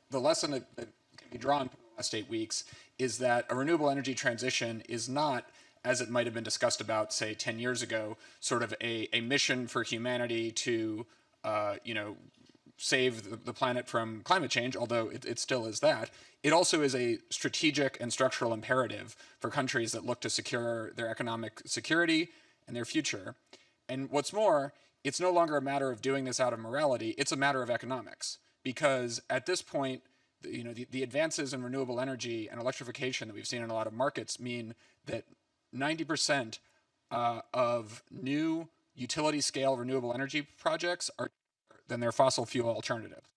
the lesson that can be drawn from the last 8 weeks is that a renewable energy transition is not, as it might have been discussed about, say, 10 years ago, sort of a mission for humanity to, save the planet from climate change, although it still is that. It also is a strategic and structural imperative for countries that look to secure their economic security and their future. And what's more, it's no longer a matter of doing this out of morality, it's a matter of economics. Because at this point, the advances in renewable energy and electrification that we've seen in a lot of markets mean that 90% of new utility scale renewable energy projects are than their fossil fuel alternative.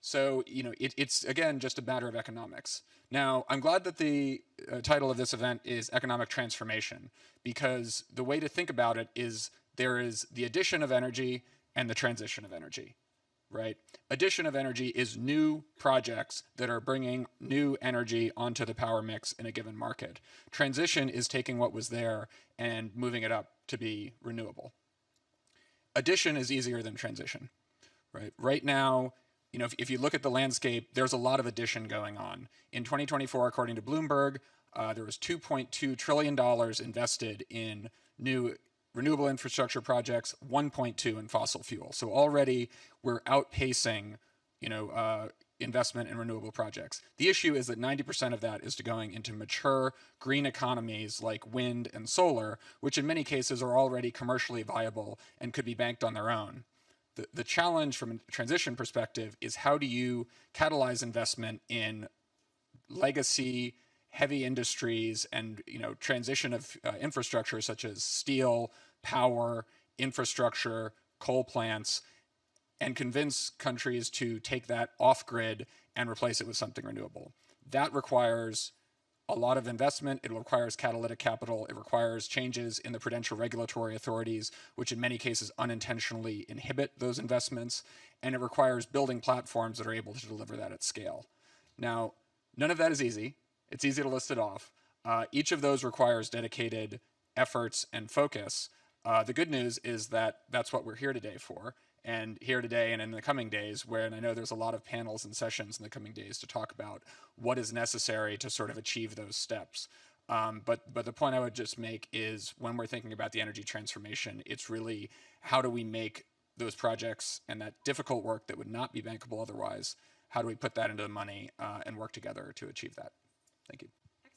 So, it's again just a matter of economics. Now, I'm glad that the title of this event is Economic Transformation, because the way to think about it is there is the addition of energy and the transition of energy, right? Addition of energy is new projects that are bringing new energy onto the power mix in a given market. Transition is taking what was there and moving it up to be renewable. Addition is easier than transition, right? Right now, if you look at the landscape, there's a lot of addition going on. In 2024, according to Bloomberg, there was $2.2 trillion invested in new renewable infrastructure projects, 1.2 in fossil fuel. So already we're outpacing, investment in renewable projects. The issue is that 90% of that is going into mature green economies like wind and solar, which in many cases are already commercially viable and could be banked on their own. The challenge from a transition perspective is how do you catalyze investment in legacy heavy industries and transition of infrastructure such as steel, power, infrastructure, coal plants, and convince countries to take that off grid and replace it with something renewable. That requires a lot of investment. It requires catalytic capital. It requires changes in the prudential regulatory authorities, which in many cases unintentionally inhibit those investments. And it requires building platforms that are able to deliver that at scale. Now, none of that is easy. It's easy to list it off. Each of those requires dedicated efforts and focus. The good news is that that's what we're here today for. And here today and in the coming days, and I know there's a lot of panels and sessions in the coming days to talk about what is necessary to sort of achieve those steps. But the point I would just make is when we're thinking about the energy transformation, it's really how do we make those projects and that difficult work that would not be bankable otherwise, how do we put that into the money and work together to achieve that? Thank you.